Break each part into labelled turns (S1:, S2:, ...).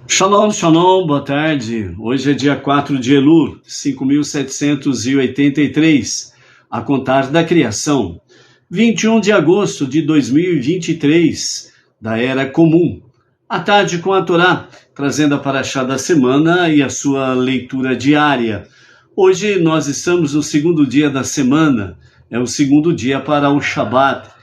S1: Shalom, shalom, boa tarde. Hoje é dia 4 de Elul, 5.783, a contar da criação. 21 de agosto de 2023, da Era Comum. À tarde com a Torá, trazendo a Parashá da semana e a sua leitura diária. Hoje nós estamos no segundo dia da semana, é o segundo dia para o Shabat.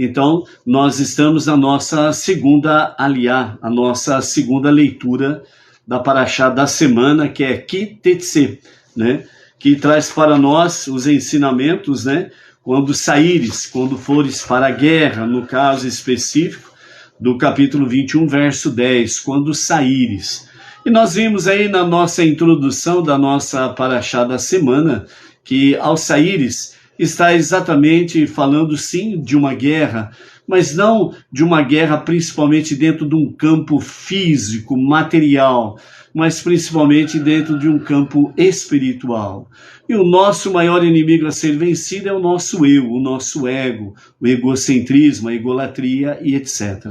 S1: Então, nós estamos na nossa segunda aliá, a nossa segunda leitura da Parashá da semana, que é Ki Tetse, né? Que traz para nós os ensinamentos, né? Quando saíres, quando fores para a guerra, no caso específico do capítulo 21, verso 10, quando saíres. E nós vimos aí na nossa introdução da nossa Parashá da semana, que ao saíres, está exatamente falando sim de uma guerra, mas não de uma guerra principalmente dentro de um campo físico, material, mas principalmente dentro de um campo espiritual. E o nosso maior inimigo a ser vencido é o nosso eu, o nosso ego, o egocentrismo, a egolatria e etc.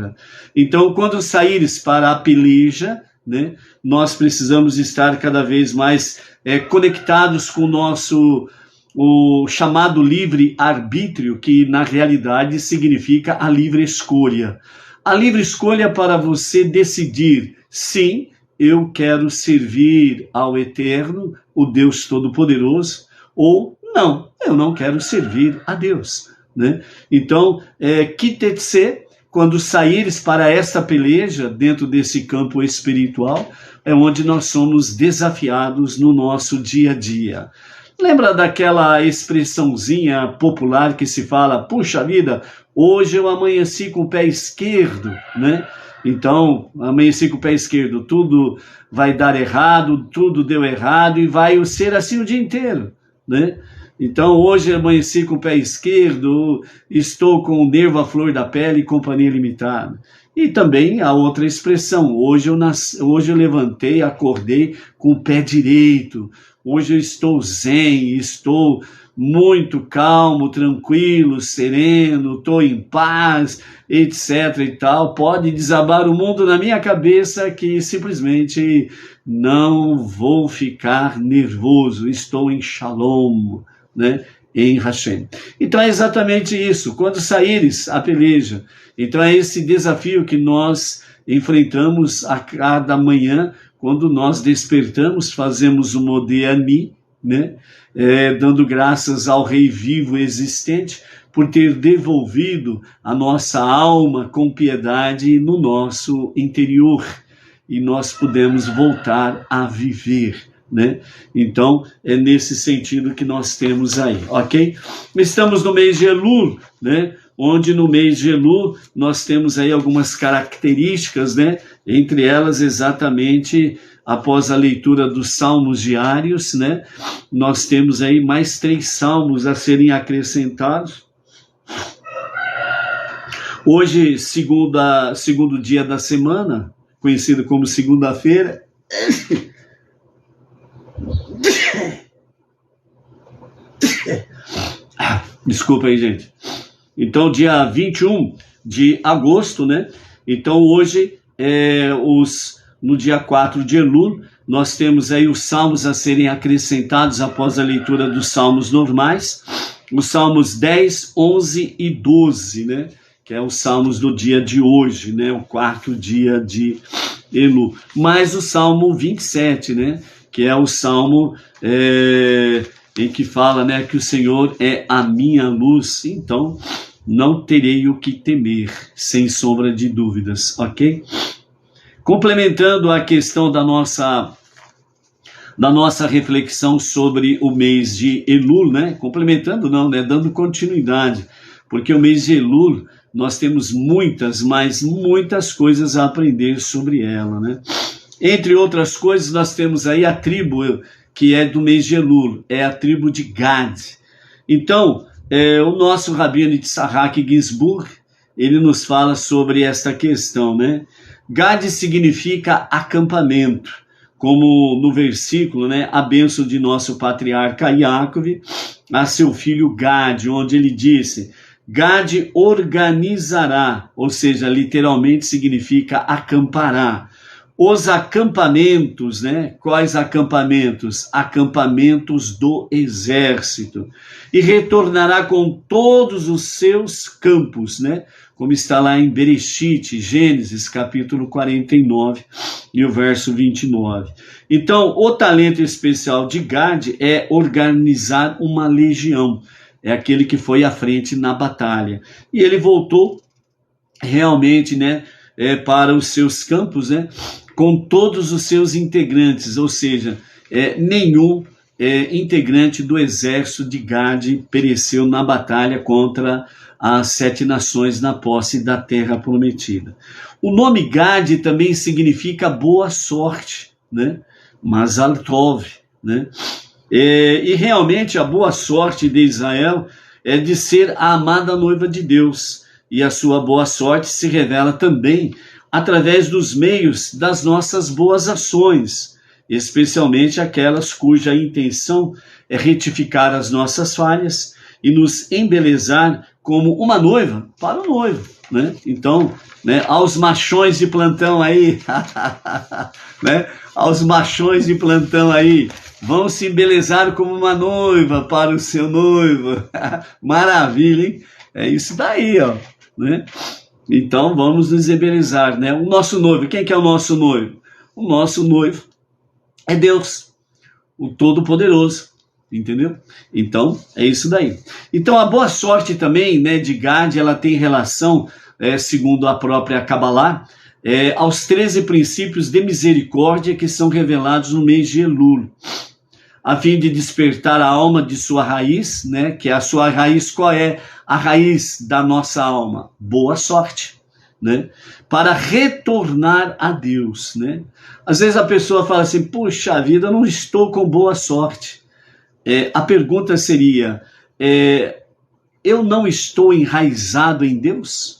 S1: Então, quando saíres para a peleja, né, nós precisamos estar cada vez mais conectados com o chamado livre-arbítrio, que na realidade significa a livre escolha. A livre escolha para você decidir, sim, eu quero servir ao Eterno, o Deus Todo-Poderoso, ou não, eu não quero servir a Deus, né? Então, Ki Tetse, quando saíres para esta peleja, dentro desse campo espiritual, é onde nós somos desafiados no nosso dia a dia. Lembra daquela expressãozinha popular que se fala, puxa vida, hoje eu amanheci com o pé esquerdo, né? Então, amanheci com o pé esquerdo, tudo vai dar errado, tudo deu errado e vai ser assim o dia inteiro, né? Então, hoje eu amanheci com o pé esquerdo, estou com o nervo à flor da pele e companhia limitada. E também a outra expressão, hoje eu levantei, acordei com o pé direito, hoje eu estou zen, estou muito calmo, tranquilo, sereno, estou em paz, etc. e tal. Pode desabar o mundo na minha cabeça que simplesmente não vou ficar nervoso, estou em shalom, né? Em Hashem. Então é exatamente isso, quando saíres a peleja. Então é esse desafio que nós enfrentamos a cada manhã, quando nós despertamos, fazemos o Modéani, né? Dando graças ao Rei vivo existente por ter devolvido a nossa alma com piedade no nosso interior, e nós podemos voltar a viver, né? Então é nesse sentido que nós temos aí, ok? Estamos no mês de Elul, né? Onde no mês de Elul nós temos aí algumas características, né? Entre elas exatamente após a leitura dos salmos diários, né? Nós temos aí mais 3 salmos a serem acrescentados. Hoje, segundo dia da semana, conhecido como segunda-feira. Desculpa aí, gente. Então, dia 21 de agosto, né? Então, hoje, no dia 4 de Elul, nós temos aí os salmos a serem acrescentados após a leitura dos salmos normais. Os salmos 10, 11 e 12, né? Que é os salmos do dia de hoje, né? O 4º dia de Elul. Mais o salmo 27, né? Que é o salmo em que fala, né, que o Senhor é a minha luz, então não terei o que temer, sem sombra de dúvidas, ok? Complementando a questão da nossa reflexão sobre o mês de Elul, né? Complementando não, né? Dando continuidade, porque o mês de Elul nós temos muitas coisas a aprender sobre ela, né? Entre outras coisas, nós temos aí a tribo que é do mês de Elul, é a tribo de Gad. Então, o nosso Rabino Yitzhak Ginsburg, ele nos fala sobre esta questão, né? Gad significa acampamento, como no versículo, né? A bênção de nosso patriarca Yaakov a seu filho Gad, onde ele disse, Gad organizará, ou seja, literalmente significa acampará. os acampamentos, né? Quais acampamentos? Acampamentos do exército. E retornará com todos os seus campos, né? Como está lá em Bereshit, Gênesis, capítulo 49 e o verso 29. Então, o talento especial de Gad é organizar uma legião. É aquele que foi à frente na batalha. E ele voltou realmente, né, para os seus campos, né, com todos os seus integrantes, ou seja, nenhum integrante do exército de Gad pereceu na batalha contra as 7 nações na posse da terra prometida. O nome Gad também significa boa sorte, né? Mazal Tov, né? E realmente a boa sorte de Israel é de ser a amada noiva de Deus, e a sua boa sorte se revela também através dos meios das nossas boas ações, especialmente aquelas cuja intenção é retificar as nossas falhas e nos embelezar como uma noiva para o noivo, né? Então, né, aos machões de plantão aí, né? Aos machões de plantão aí, vão se embelezar como uma noiva para o seu noivo. Maravilha, hein? É isso daí, ó, né? Então vamos nos embelezar, né? O nosso noivo, quem que é o nosso noivo? O nosso noivo é Deus, o Todo-Poderoso, entendeu? Então é isso daí. Então a boa sorte também, né, de Gad, ela tem relação, segundo a própria Kabbalah, aos 13 princípios de misericórdia que são revelados no mês de Elul, a fim de despertar a alma de sua raiz, né? Que a sua raiz, qual é a raiz da nossa alma? Boa sorte, né? Para retornar a Deus, né? Às vezes a pessoa fala assim, puxa vida, eu não estou com boa sorte. A pergunta seria, eu não estou enraizado em Deus?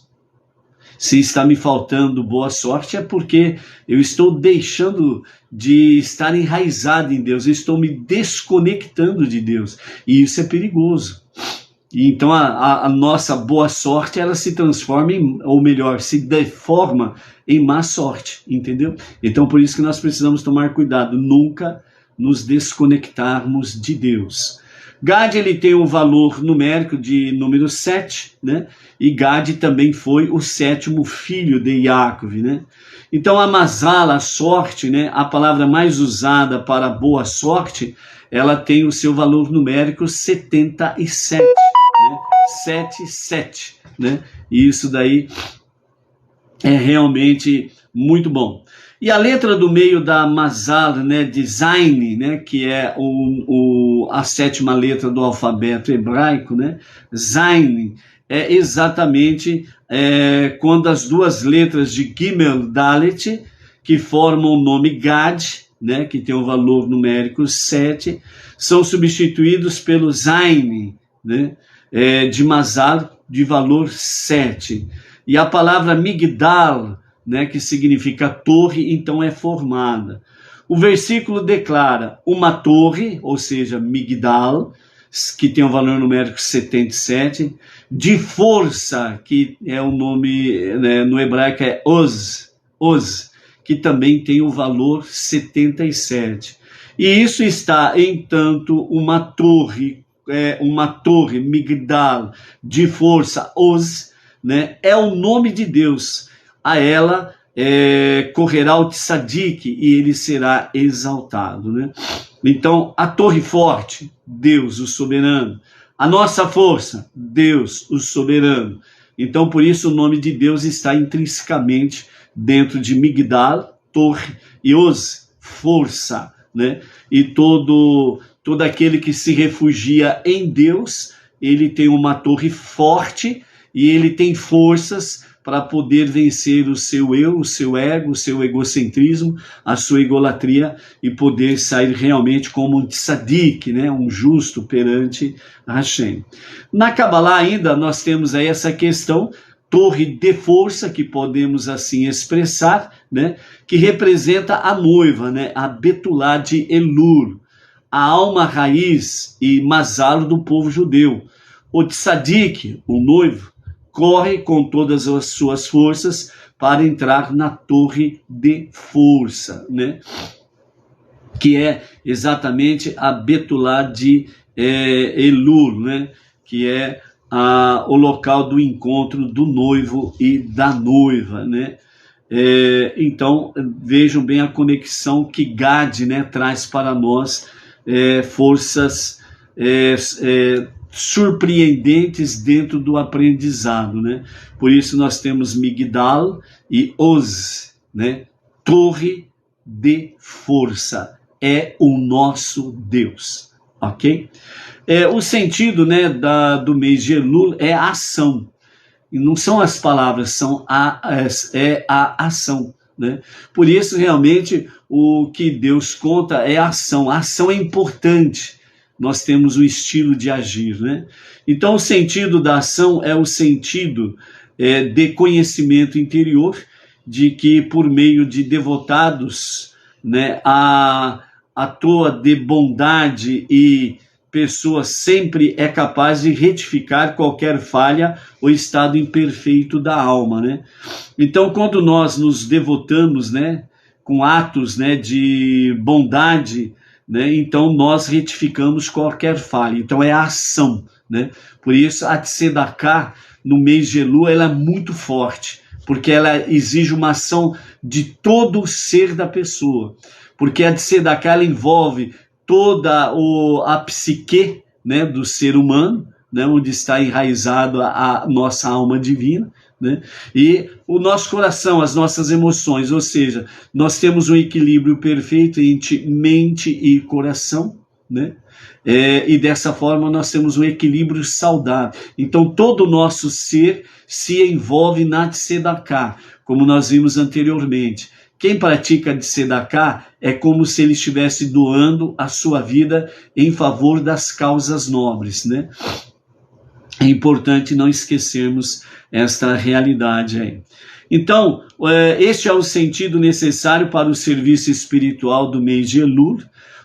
S1: Se está me faltando boa sorte é porque eu estou deixando de estar enraizado em Deus, eu estou me desconectando de Deus, e isso é perigoso. E então a nossa boa sorte, ela se transforma ou melhor, se deforma em má sorte, entendeu? Então por isso que nós precisamos tomar cuidado, nunca nos desconectarmos de Deus. Gad, ele tem um valor numérico de número 7, né? E Gad também foi o 7º filho de Yaakov, né? Então a mazala, a sorte, né? A palavra mais usada para boa sorte, ela tem o seu valor numérico 77, né? 77, né? E isso daí é realmente muito bom. E a letra do meio da mazal, né, de Zain, né, que é a 7ª letra do alfabeto hebraico, né, Zain, é exatamente quando as 2 letras de Gimel Dalet, que formam o nome Gad, né, que tem o valor numérico 7, são substituídos pelo Zain, né, de mazal, de valor 7. E a palavra Migdal, né, que significa torre, então é formada. O versículo declara uma torre, ou seja, Migdal, que tem o valor numérico 77, de força, que é o nome, né, no hebraico é Oz, que também tem o valor 77. E isso está, entanto, uma torre Migdal, de força, Oz, né, é o nome de Deus. A ela correrá o tzadik e ele será exaltado, né? Então, a torre forte, Deus, o soberano. A nossa força, Deus, o soberano. Então, por isso, o nome de Deus está intrinsecamente dentro de Migdal, torre, e Oz, força, né? E todo aquele que se refugia em Deus, ele tem uma torre forte e ele tem forças para poder vencer o seu eu, o seu ego, o seu egocentrismo, a sua egolatria e poder sair realmente como um tzadik, né, um justo perante Hashem. Na Kabbalah ainda nós temos aí essa questão, torre de força, que podemos assim expressar, né, que representa a noiva, né, a Betulá de Elul, a alma raiz e mazal do povo judeu. O tzadik, o noivo, corre com todas as suas forças para entrar na torre de força, né? Que é exatamente a Betulá de Elul, né? Que é o local do encontro do noivo e da noiva, né? Então, vejam bem a conexão que Gad, né, traz para nós, forças surpreendentes dentro do aprendizado, né? Por isso nós temos Migdal e Oz, né? Torre de força, é o nosso Deus, ok? O sentido, né, do mês de Elul é a ação, e não são as palavras, é a ação, né? Por isso, realmente, o que Deus conta é a ação. A ação é importante. Nós temos um estilo de agir, né? Então, o sentido da ação é o sentido de conhecimento interior, de que por meio de devotados, né, a toa de bondade e pessoa sempre é capaz de retificar qualquer falha ou estado imperfeito da alma, né? Então, quando nós nos devotamos, né, com atos, né, de bondade, né, então nós retificamos qualquer falha. Então é a ação, né? Por isso a Tzedaká no mês de Elul ela é muito forte, porque ela exige uma ação de todo o ser da pessoa, porque a Tzedaká ela envolve toda a psique, né, do ser humano, né, onde está enraizado a nossa alma divina, né, e o nosso coração, as nossas emoções, ou seja, nós temos um equilíbrio perfeito entre mente e coração, né, e dessa forma nós temos um equilíbrio saudável. Então todo o nosso ser se envolve na Tzedaká, como nós vimos anteriormente. Quem pratica de Tzedaká é como se ele estivesse doando a sua vida em favor das causas nobres, né? É importante não esquecermos esta realidade aí. Então, este é o sentido necessário para o serviço espiritual do mês de Elul,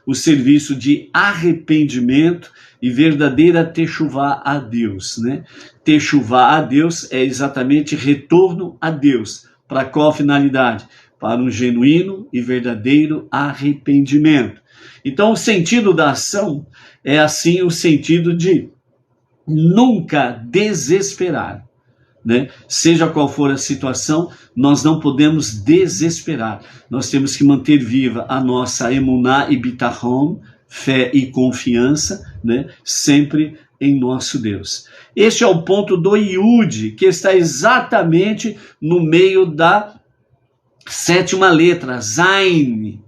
S1: o serviço de arrependimento e verdadeira techuvá a Deus, né? Techuvá a Deus é exatamente retorno a Deus. Para qual finalidade? Para um genuíno e verdadeiro arrependimento. Então, o sentido da ação é, assim, o sentido de nunca desesperar, né? Seja qual for a situação, nós não podemos desesperar. Nós temos que manter viva a nossa emuná e bitachon, fé e confiança, né? Sempre em nosso Deus. Este é o ponto do Yud, que está exatamente no meio da sétima letra, Zain,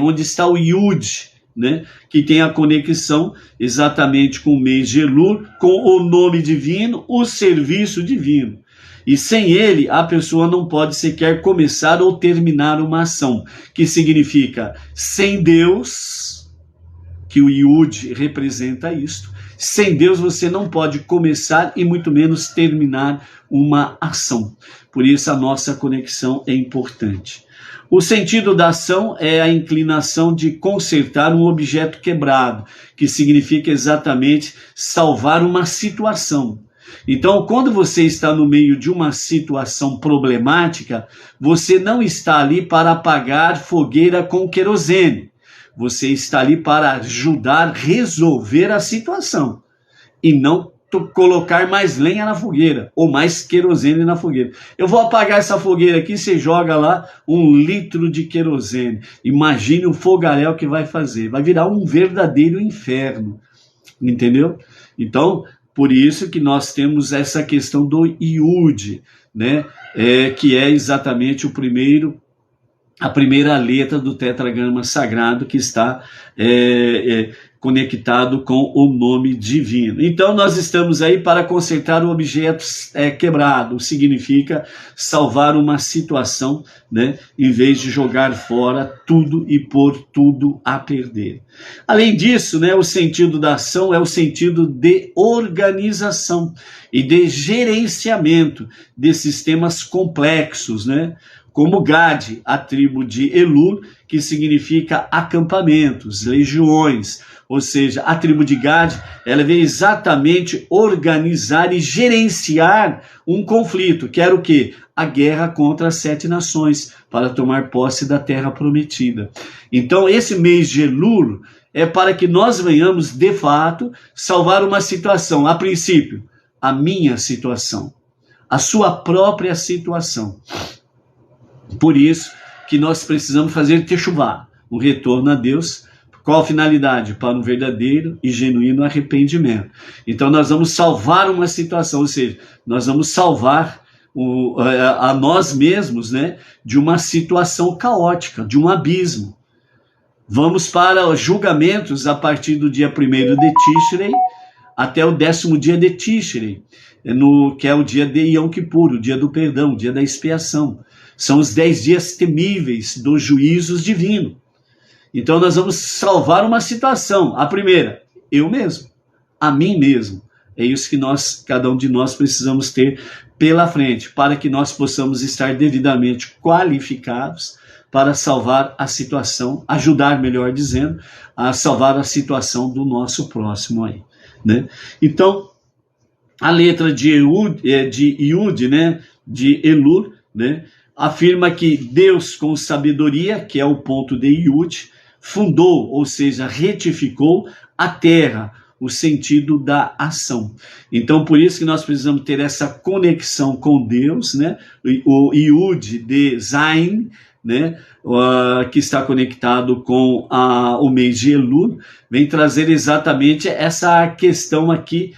S1: onde está o Yud, né? Que tem a conexão exatamente com o mês de Elul, com o nome divino, o serviço divino. E sem ele, a pessoa não pode sequer começar ou terminar uma ação, que significa, sem Deus, que o Yud representa isto, sem Deus você não pode começar e muito menos terminar uma ação. Por isso a nossa conexão é importante. O sentido da ação é a inclinação de consertar um objeto quebrado, que significa exatamente salvar uma situação. Então, quando você está no meio de uma situação problemática, você não está ali para apagar fogueira com querosene. Você está ali para ajudar a resolver a situação e não colocar mais lenha na fogueira ou mais querosene na fogueira. Eu vou apagar essa fogueira aqui, você joga lá 1 litro de querosene. Imagine o fogaréu que vai fazer. Vai virar um verdadeiro inferno. Entendeu? Então, por isso que nós temos essa questão do Yud, né? Que é exatamente a primeira letra do tetragrama sagrado que está conectado com o nome divino. Então nós estamos aí para consertar o objeto quebrado, significa salvar uma situação, né, em vez de jogar fora tudo e pôr tudo a perder. Além disso, né, o sentido da ação é o sentido de organização e de gerenciamento de sistemas complexos, né? como Gade, a tribo de Elul, que significa acampamentos, legiões, ou seja, a tribo de Gade, ela veio exatamente organizar e gerenciar um conflito, que era o quê? A guerra contra as 7 nações, para tomar posse da terra prometida. Então, esse mês de Elul é para que nós venhamos, de fato, salvar uma situação. A princípio, a minha situação, a sua própria situação. Por isso que nós precisamos fazer techuvá, um retorno a Deus. Qual a finalidade? Para um verdadeiro e genuíno arrependimento. Então nós vamos salvar uma situação, ou seja, nós vamos salvar a nós mesmos, né, de uma situação caótica, de um abismo. Vamos para os julgamentos a partir do dia 1º de Tishrei até o 10º dia de Tishrei, que é o dia de Yom Kippur, o dia do perdão, o dia da expiação. São os 10 dias temíveis dos juízos divinos. Então nós vamos salvar uma situação. A primeira, eu mesmo, a mim mesmo. É isso que cada um de nós precisamos ter pela frente, para que nós possamos estar devidamente qualificados para salvar a situação, ajudar, melhor dizendo, a salvar a situação do nosso próximo aí, né? Então, a letra de Yud, né, de Elul, né, afirma que Deus, com sabedoria, que é o ponto de Yud, fundou, ou seja, retificou a terra, o sentido da ação. Então, por isso que nós precisamos ter essa conexão com Deus, né? O Yud de Zain, né? Que está conectado com o mês de Elul, vem trazer exatamente essa questão aqui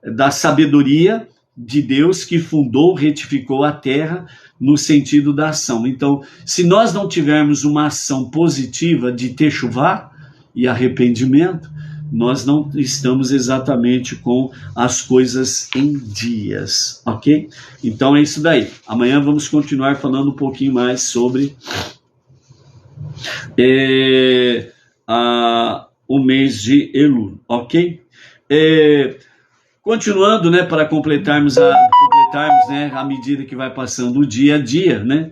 S1: da sabedoria de Deus que fundou, retificou a terra no sentido da ação. Então, se nós não tivermos uma ação positiva de techuvá e arrependimento, nós não estamos exatamente com as coisas em dias, ok? Então é isso daí. Amanhã vamos continuar falando um pouquinho mais sobre o mês de Elul, ok? Continuando, né, para completarmos, né, à medida que vai passando o dia a dia, né,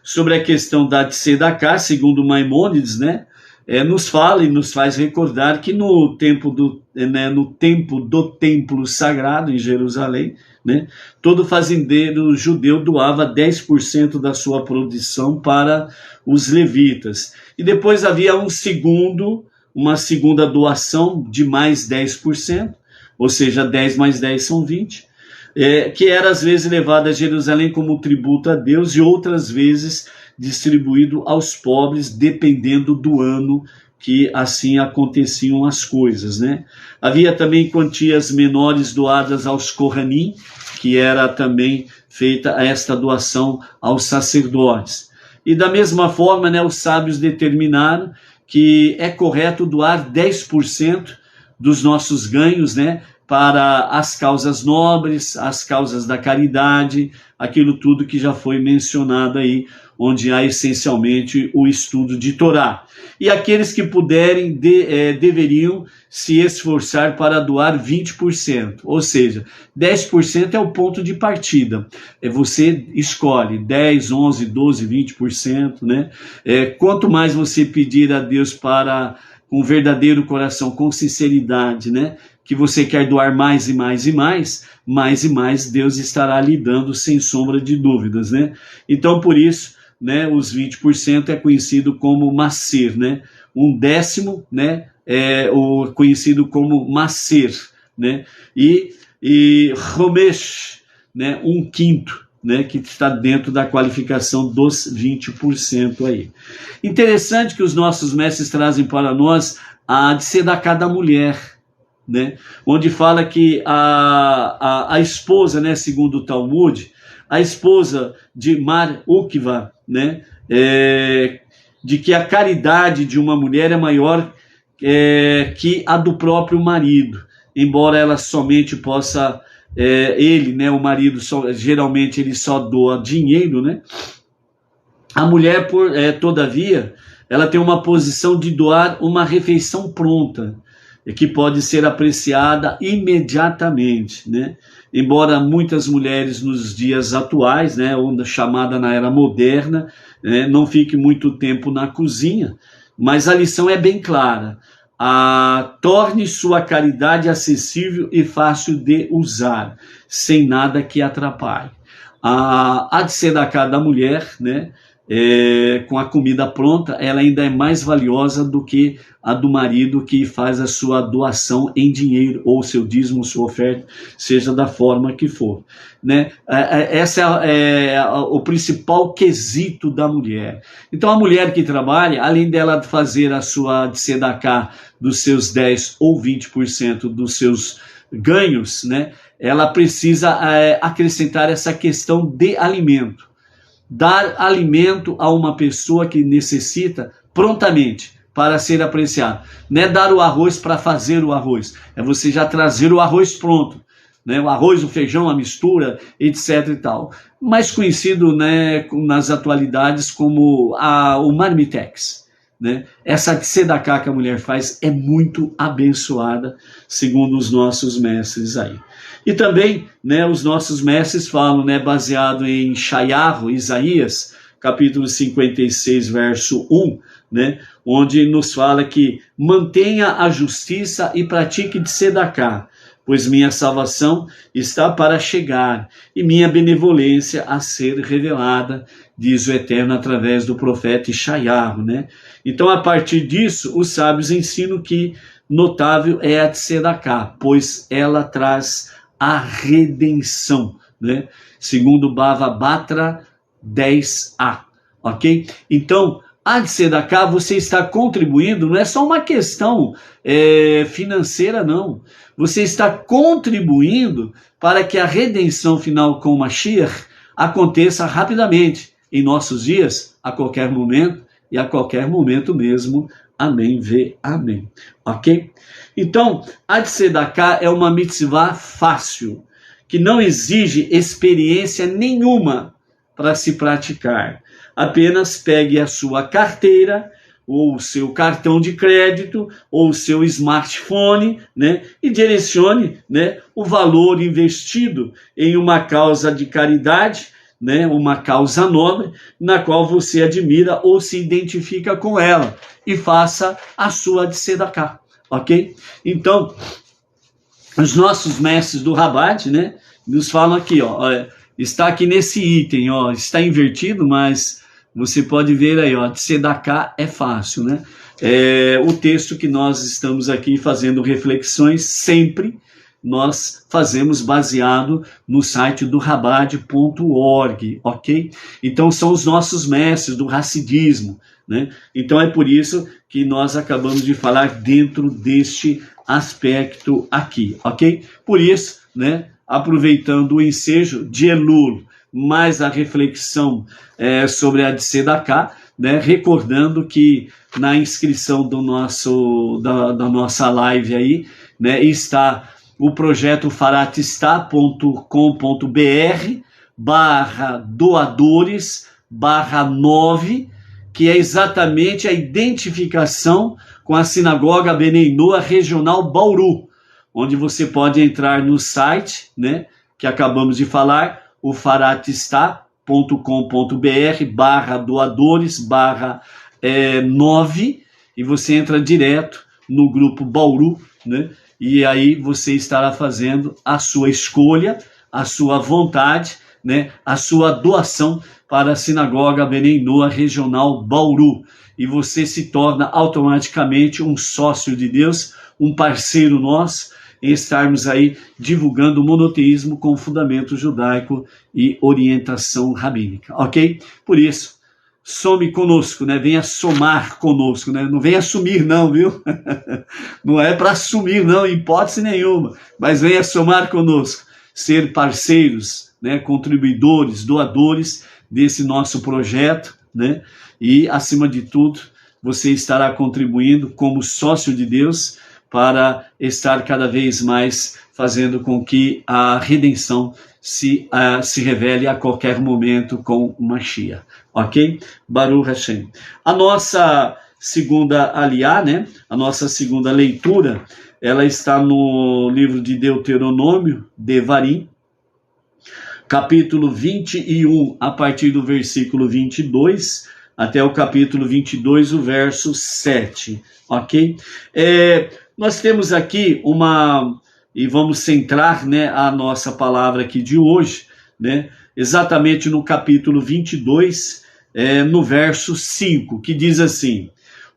S1: sobre a questão da Tzedakah, segundo Maimônides, né, nos fala e nos faz recordar que no tempo do templo sagrado em Jerusalém, né, todo fazendeiro judeu doava 10% da sua produção para os levitas. E depois havia uma segunda doação de mais 10%, ou seja, 10 mais 10 são 20, que era às vezes levada a Jerusalém como tributo a Deus e outras vezes distribuído aos pobres, dependendo do ano que assim aconteciam as coisas, né? Havia também quantias menores doadas aos Kohanim, que era também feita esta doação aos sacerdotes. E da mesma forma, né, os sábios determinaram que é correto doar 10% dos nossos ganhos, né, para as causas nobres, as causas da caridade, aquilo tudo que já foi mencionado aí, onde há essencialmente o estudo de Torá. E aqueles que puderem deveriam se esforçar para doar 20%, ou seja, 10% é o ponto de partida. Você escolhe 10, 11, 12, 20%, né? Quanto mais você pedir a Deus com verdadeiro coração, com sinceridade, né, que você quer doar mais e mais e mais, mais e mais Deus estará lhe dando, sem sombra de dúvidas, né? Então, por isso, né, os 20% é conhecido como macer, né? 1/10, né, é o conhecido como macer, né? E romesh, né, 1/5, né, que está dentro da qualificação dos 20% aí. Interessante que os nossos mestres trazem para nós a tzedakah da mulher, né, onde fala que a esposa, né, segundo o Talmud, a esposa de Mar Ukva, né, de que a caridade de uma mulher é maior que a do próprio marido, embora ela somente possa, ele, né, o marido, geralmente ele só doa dinheiro, né? A mulher, todavia, ela tem uma posição de doar uma refeição pronta, que pode ser apreciada imediatamente, né? embora muitas mulheres nos dias atuais, né, ou chamada na era moderna, não fique muito tempo na cozinha, mas a lição é bem clara. Torne sua caridade acessível e fácil de usar, sem nada que atrapalhe. A tzedakah da mulher, né, com a comida pronta, ela ainda é mais valiosa do que a do marido que faz a sua doação em dinheiro, ou seu dízimo, sua oferta, seja da forma que for, né? Esse é o principal quesito da mulher. Então a mulher que trabalha, além dela fazer a sua tzedakah dos seus 10 ou 20% dos seus ganhos, né, ela precisa acrescentar essa questão de alimento. Dar alimento a uma pessoa que necessita prontamente para ser apreciado. Não é dar o arroz para fazer o arroz, é você já trazer o arroz pronto, né? O arroz, o feijão, a mistura, etc. e tal. Mais conhecido, né, nas atualidades como o marmitex. Né? Essa tzedakah que a mulher faz é muito abençoada, segundo os nossos mestres aí. E também, né, os nossos mestres falam, né, baseado em Shayahu, Isaías, capítulo 56, verso 1, né, onde nos fala que mantenha a justiça e pratique tzedakah, pois minha salvação está para chegar e minha benevolência a ser revelada, diz o Eterno através do profeta Shayahu, né? Então, a partir disso, os sábios ensinam que notável é a tzedakah, pois ela traz a redenção, né? Segundo Bava Batra 10a, ok? Então, a tzedakah, você está contribuindo, não é só uma questão financeira, não. Você está contribuindo para que a redenção final com o Mashiach aconteça rapidamente, em nossos dias, a qualquer momento, e a qualquer momento mesmo. Amém, vê, amém. Ok? Então, a tzedakah é uma mitzvah fácil, que não exige experiência nenhuma para se praticar. Apenas pegue a sua carteira, ou o seu cartão de crédito, ou o seu smartphone, né, e direcione, né, o valor investido em uma causa de caridade, né, uma causa nobre, na qual você admira ou se identifica com ela, e faça a sua tzedakah, ok? Então, os nossos mestres do Rabat, né, nos falam aqui, ó, está aqui nesse item, ó, está invertido, mas você pode ver aí, ó, tzedakah é fácil, né? O texto que nós estamos aqui fazendo reflexões, sempre nós fazemos baseado no site do rabad.org, ok? Então são os nossos mestres do Hassidismo, né? Então é por isso que nós acabamos de falar dentro deste aspecto aqui, ok? Por isso, né, aproveitando o ensejo de Elul, mais a reflexão sobre a tzedakah, né, recordando que na inscrição da nossa live aí, né, está o projeto faratista.com.br/doadores/9, que é exatamente a identificação com a Sinagoga Benei Noa Regional Bauru, onde você pode entrar no site, né, que acabamos de falar, o faratista.com.br/doadores/9, e você entra direto no grupo Bauru, né? E aí você estará fazendo a sua escolha, a sua vontade, né? A sua doação para a Sinagoga Benei Noa Regional Bauru. E você se torna automaticamente um sócio de Deus, um parceiro nosso, em estarmos aí divulgando o monoteísmo com fundamento judaico e orientação rabínica, ok? Por isso, some conosco, né? Venha somar conosco, né? Não venha sumir não, viu? Não é para sumir não, em hipótese nenhuma, mas venha somar conosco, ser parceiros, né? Contribuidores, doadores desse nosso projeto, né? E, acima de tudo, você estará contribuindo como sócio de Deus para estar cada vez mais fazendo com que a redenção se revele a qualquer momento com Mashiach, ok? Baruch Hashem. A nossa segunda aliá, né? A nossa segunda leitura, ela está no livro de Deuteronômio, Devarim, capítulo 21, a partir do versículo 22, até o capítulo 22, o verso 7, ok? Nós temos aqui e vamos centrar, né, a nossa palavra aqui de hoje, né, exatamente no capítulo 22, no verso 5, que diz assim: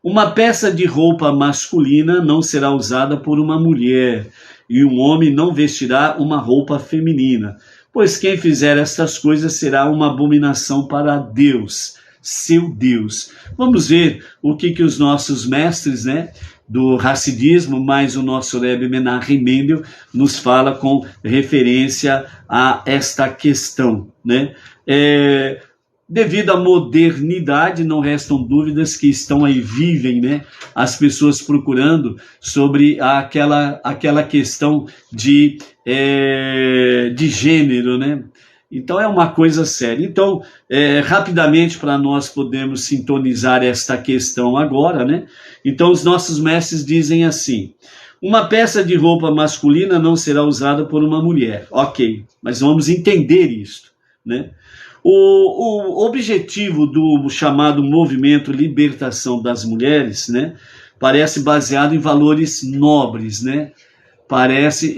S1: uma peça de roupa masculina não será usada por uma mulher, e um homem não vestirá uma roupa feminina, pois quem fizer estas coisas será uma abominação para Deus, seu Deus. Vamos ver o que os nossos mestres, né, do Hassidismo, mais o nosso Rebbe Menachem Mendel, nos fala com referência a esta questão, né? Devido à modernidade, não restam dúvidas que estão aí, vivem, né, as pessoas procurando sobre aquela questão de gênero, né? Então é uma coisa séria. Então, rapidamente, para nós podermos sintonizar esta questão agora, né? Então os nossos mestres dizem assim: uma peça de roupa masculina não será usada por uma mulher. Ok, mas vamos entender isto, né? O objetivo do chamado movimento Libertação das Mulheres, né, parece baseado em valores nobres, né? Parece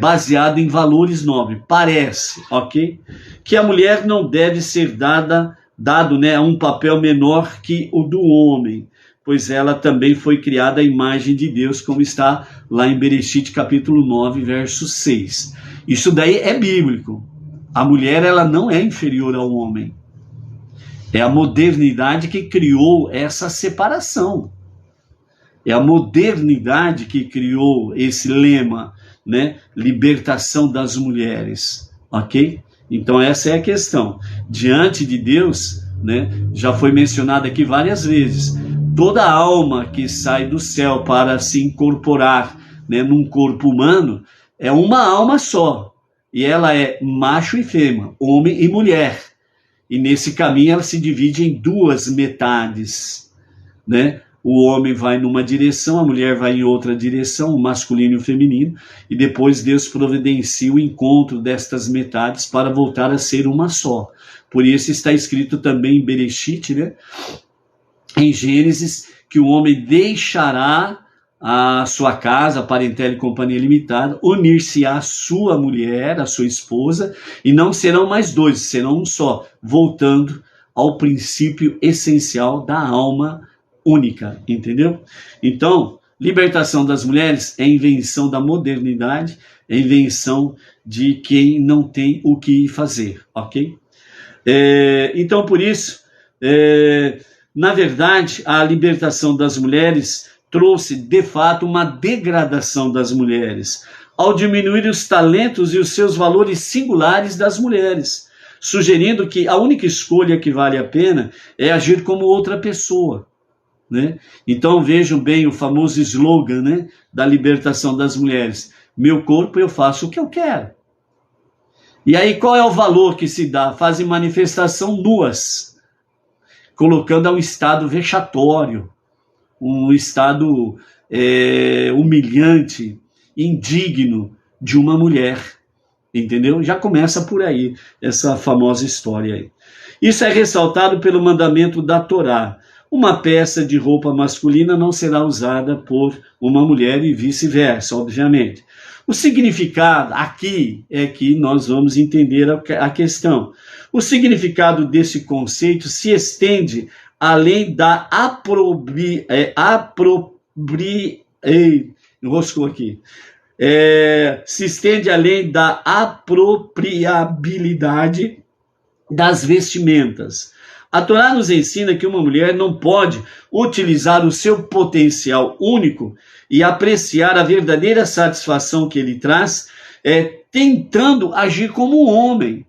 S1: baseado em valores nobres, parece, ok? Que a mulher não deve ser dado, né, a um papel menor que o do homem, pois ela também foi criada à imagem de Deus, como está lá em Bereshit, capítulo 9, verso 6. Isso daí é bíblico. A mulher, ela não é inferior ao homem. É a modernidade que criou essa separação. É a modernidade que criou esse lema, né? Libertação das mulheres, ok? Então essa é a questão. Diante de Deus, né, já foi mencionado aqui várias vezes, toda alma que sai do céu para se incorporar, né, num corpo humano, é uma alma só. E ela é macho e fêmea, homem e mulher. E nesse caminho ela se divide em duas metades, né? O homem vai numa direção, a mulher vai em outra direção, o masculino e o feminino, e depois Deus providencia o encontro destas metades para voltar a ser uma só. Por isso está escrito também em Bereshit, né, em Gênesis, que o homem deixará a sua casa, a parentela e companhia limitada, unir-se-á à sua mulher, à sua esposa, e não serão mais dois, serão um só, voltando ao princípio essencial da alma única, entendeu? Então, libertação das mulheres é invenção da modernidade, é invenção de quem não tem o que fazer, ok? Então, por isso, na verdade, a libertação das mulheres trouxe, de fato, uma degradação das mulheres, ao diminuir os talentos e os seus valores singulares das mulheres, sugerindo que a única escolha que vale a pena é agir como outra pessoa, né? Então vejam bem o famoso slogan, né, da libertação das mulheres: meu corpo, eu faço o que eu quero. E aí qual é o valor que se dá? Fazem manifestação nuas, colocando a um estado vexatório, um estado humilhante, indigno de uma mulher, entendeu? Já começa por aí, essa famosa história aí. Isso é ressaltado pelo mandamento da Torá: uma peça de roupa masculina não será usada por uma mulher e vice-versa, obviamente. O significado aqui é que nós vamos entender a questão. O significado desse conceito se estende além da enroscou aqui. Se estende além da apropriabilidade das vestimentas. A Torá nos ensina que uma mulher não pode utilizar o seu potencial único e apreciar a verdadeira satisfação que ele traz, tentando agir como um homem.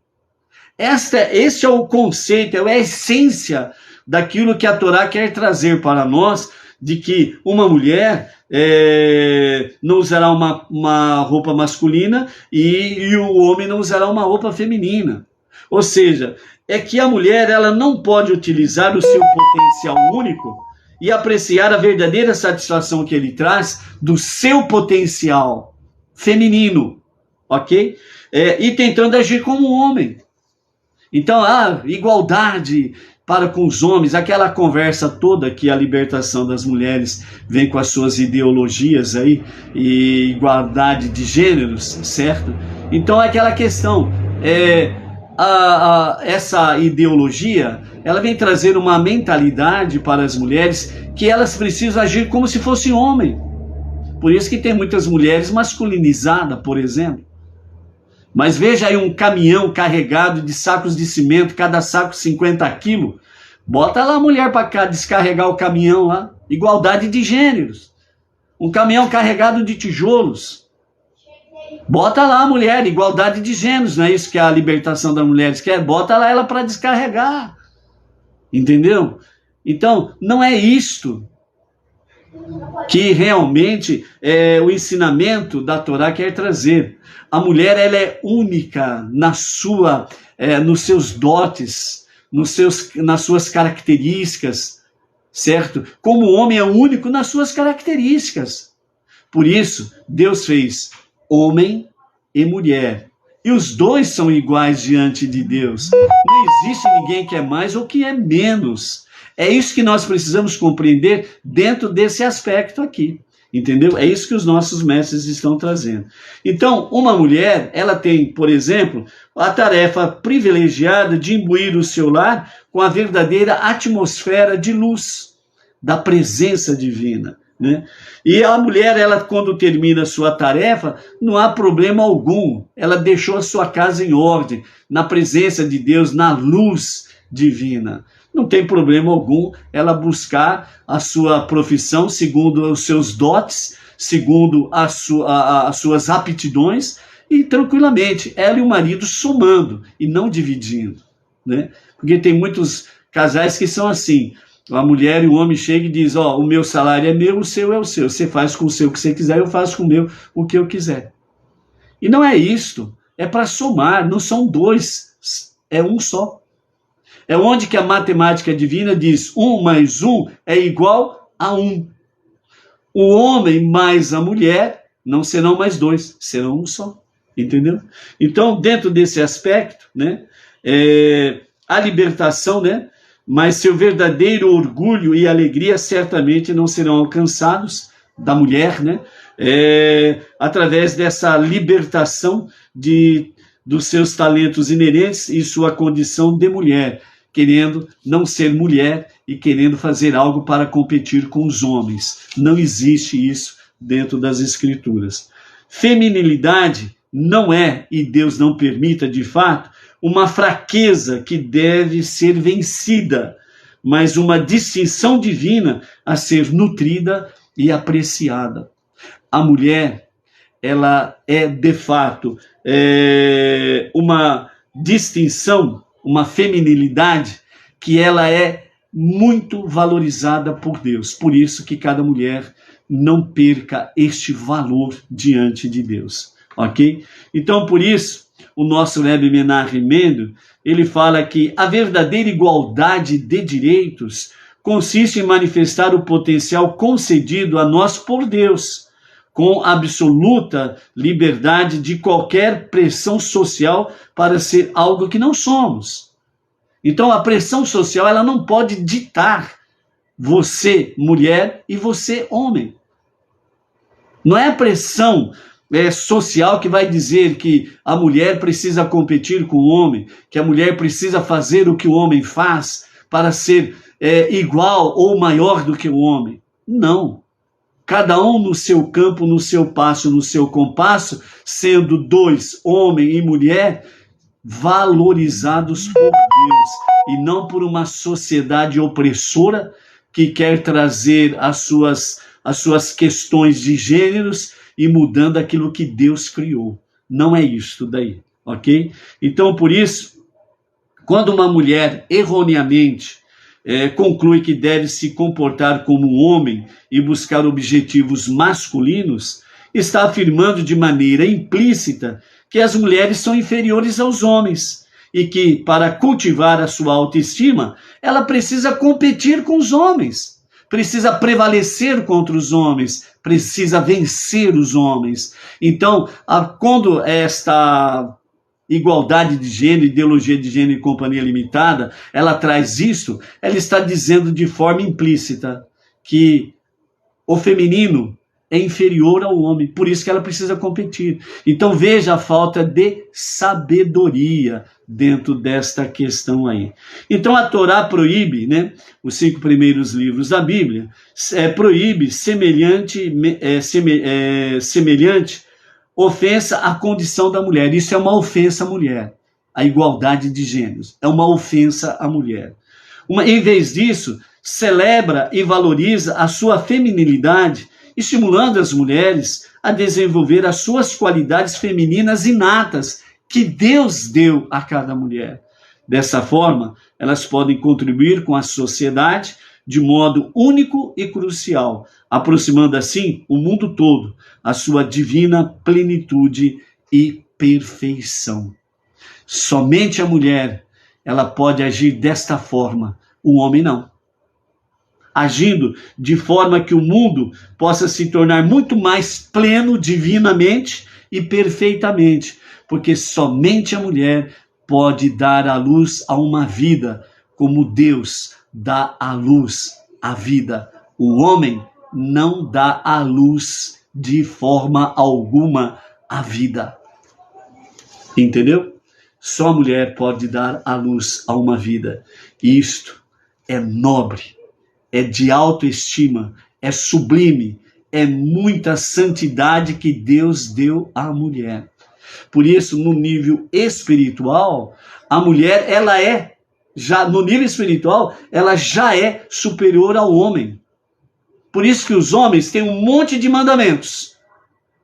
S1: Este é o conceito, é a essência daquilo que a Torá quer trazer para nós, de que uma mulher não usará uma roupa masculina e o homem não usará uma roupa feminina. Ou seja, é que a mulher, ela não pode utilizar o seu potencial único e apreciar a verdadeira satisfação que ele traz do seu potencial feminino, ok? e tentando agir como um homem. Então, igualdade para com os homens, aquela conversa toda que a libertação das mulheres vem com as suas ideologias aí, e igualdade de gêneros, certo? Então, aquela questão, essa ideologia, ela vem trazer uma mentalidade para as mulheres que elas precisam agir como se fosse homem. Por isso que tem muitas mulheres masculinizadas, por exemplo. Mas veja aí um caminhão carregado de sacos de cimento, cada saco 50 quilos. Bota lá a mulher para cá descarregar o caminhão lá. Igualdade de gêneros. Um caminhão carregado de tijolos. Bota lá a mulher, igualdade de gêneros. Não é isso que a libertação das mulheres quer? Bota lá ela para descarregar. Entendeu? Então, não é isto que realmente o ensinamento da Torá quer trazer. A mulher, ela é única nos seus dotes, nas suas características, certo? Como o homem é único nas suas características. Por isso, Deus fez homem e mulher. E os dois são iguais diante de Deus. Não existe ninguém que é mais ou que é menos. É isso que nós precisamos compreender dentro desse aspecto aqui. Entendeu? É isso que os nossos mestres estão trazendo. Então, uma mulher, ela tem, por exemplo, a tarefa privilegiada de imbuir o seu lar com a verdadeira atmosfera de luz, da presença divina. Né? E a mulher, ela quando termina a sua tarefa, não há problema algum. Ela deixou a sua casa em ordem, na presença de Deus, na luz divina. Não tem problema algum ela buscar a sua profissão segundo os seus dotes, segundo as suas aptidões, e tranquilamente, ela e o marido somando e não dividindo. Né? Porque tem muitos casais que são assim. A mulher e o homem chegam e dizem, o meu salário é meu, o seu é o seu. Você faz com o seu o que você quiser, eu faço com o meu o que eu quiser. E não é isto. É para somar, não são dois, é um só. É onde que a matemática divina diz 1 mais 1 é igual a 1. O homem mais a mulher não serão mais dois, serão um só. Entendeu? Então, dentro desse aspecto, né, a libertação, né, mas seu verdadeiro orgulho e alegria certamente não serão alcançados da mulher, né, através dessa libertação dos seus talentos inerentes e sua condição de mulher, querendo não ser mulher e querendo fazer algo para competir com os homens. Não existe isso dentro das Escrituras. Feminilidade não é, e Deus não permita de fato, uma fraqueza que deve ser vencida, mas uma distinção divina a ser nutrida e apreciada. A mulher, ela é de fato uma distinção, uma feminilidade que ela é muito valorizada por Deus. Por isso que cada mulher não perca este valor diante de Deus, ok? Então, por isso, o nosso Rebbe Menachem Mendel, ele fala que a verdadeira igualdade de direitos consiste em manifestar o potencial concedido a nós por Deus, com absoluta liberdade de qualquer pressão social para ser algo que não somos. Então a pressão social, ela não pode ditar você, mulher, e você, homem. Não é a pressão social que vai dizer que a mulher precisa competir com o homem, que a mulher precisa fazer o que o homem faz para ser igual ou maior do que o homem. Não. Cada um no seu campo, no seu passo, no seu compasso, sendo dois, homem e mulher, valorizados por Deus e não por uma sociedade opressora que quer trazer as suas questões de gêneros e mudando aquilo que Deus criou. Não é isso daí, ok? Então, por isso, quando uma mulher erroneamente conclui que deve se comportar como um homem e buscar objetivos masculinos, está afirmando de maneira implícita que as mulheres são inferiores aos homens e que, para cultivar a sua autoestima, ela precisa competir com os homens, precisa prevalecer contra os homens, precisa vencer os homens. Então, quando esta igualdade de gênero, ideologia de gênero e companhia limitada, ela traz isso, ela está dizendo de forma implícita que o feminino é inferior ao homem, por isso que ela precisa competir. Então veja a falta de sabedoria dentro desta questão aí. Então a Torá proíbe, né, os 5 primeiros livros da Bíblia, proíbe semelhante ofensa à condição da mulher. Isso é uma ofensa à mulher. A igualdade de gêneros é uma ofensa à mulher. Em vez disso, celebra e valoriza a sua feminilidade, estimulando as mulheres a desenvolver as suas qualidades femininas inatas que Deus deu a cada mulher. Dessa forma, elas podem contribuir com a sociedade de modo único e crucial, aproximando assim o mundo todo à sua divina plenitude e perfeição. Somente a mulher, ela pode agir desta forma, o homem não. Agindo de forma que o mundo possa se tornar muito mais pleno divinamente e perfeitamente, porque somente a mulher pode dar à luz a uma vida, como Deus dá à luz a vida. O homem não dá à luz de forma alguma a vida. Entendeu? Só a mulher pode dar à luz a uma vida. Isto é nobre, é de autoestima, é sublime, é muita santidade que Deus deu à mulher. Por isso, no nível espiritual, a mulher, no nível espiritual, ela já é superior ao homem. Por isso que os homens têm um monte de mandamentos,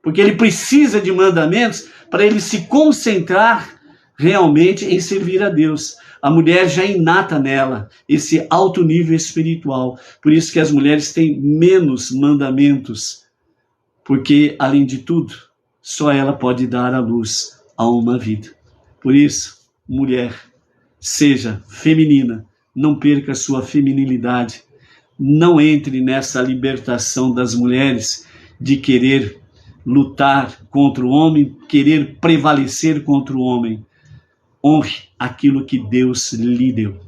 S1: porque ele precisa de mandamentos para ele se concentrar realmente em servir a Deus. A mulher já inata nela esse alto nível espiritual. Por isso que as mulheres têm menos mandamentos, porque, além de tudo, só ela pode dar à luz a uma vida. Por isso, mulher, seja feminina, não perca sua feminilidade, não entre nessa libertação das mulheres de querer lutar contra o homem, querer prevalecer contra o homem. Honre aquilo que Deus lhe deu.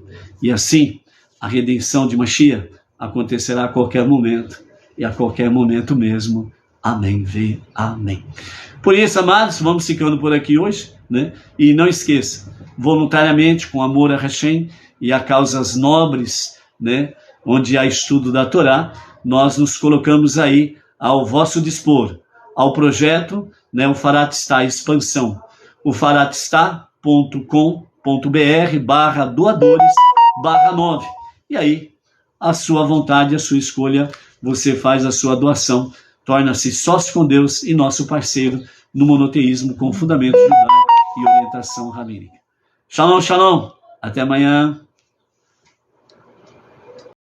S1: E assim, a redenção de Mashiach acontecerá a qualquer momento, e a qualquer momento mesmo. Amém, vê, amém. Por isso, amados, vamos ficando por aqui hoje, né? E não esqueça, voluntariamente, com amor a Hashem e a causas nobres, né? Onde há estudo da Torá, nós nos colocamos aí ao vosso dispor, ao projeto, né? O Faratistá Expansão. O faratistá.com.br/doadores/9. E aí, a sua vontade, a sua escolha, você faz a sua doação, torna-se sócio com Deus e nosso parceiro no monoteísmo com fundamentos judaico e orientação rabínica. Shalom, shalom. Até amanhã.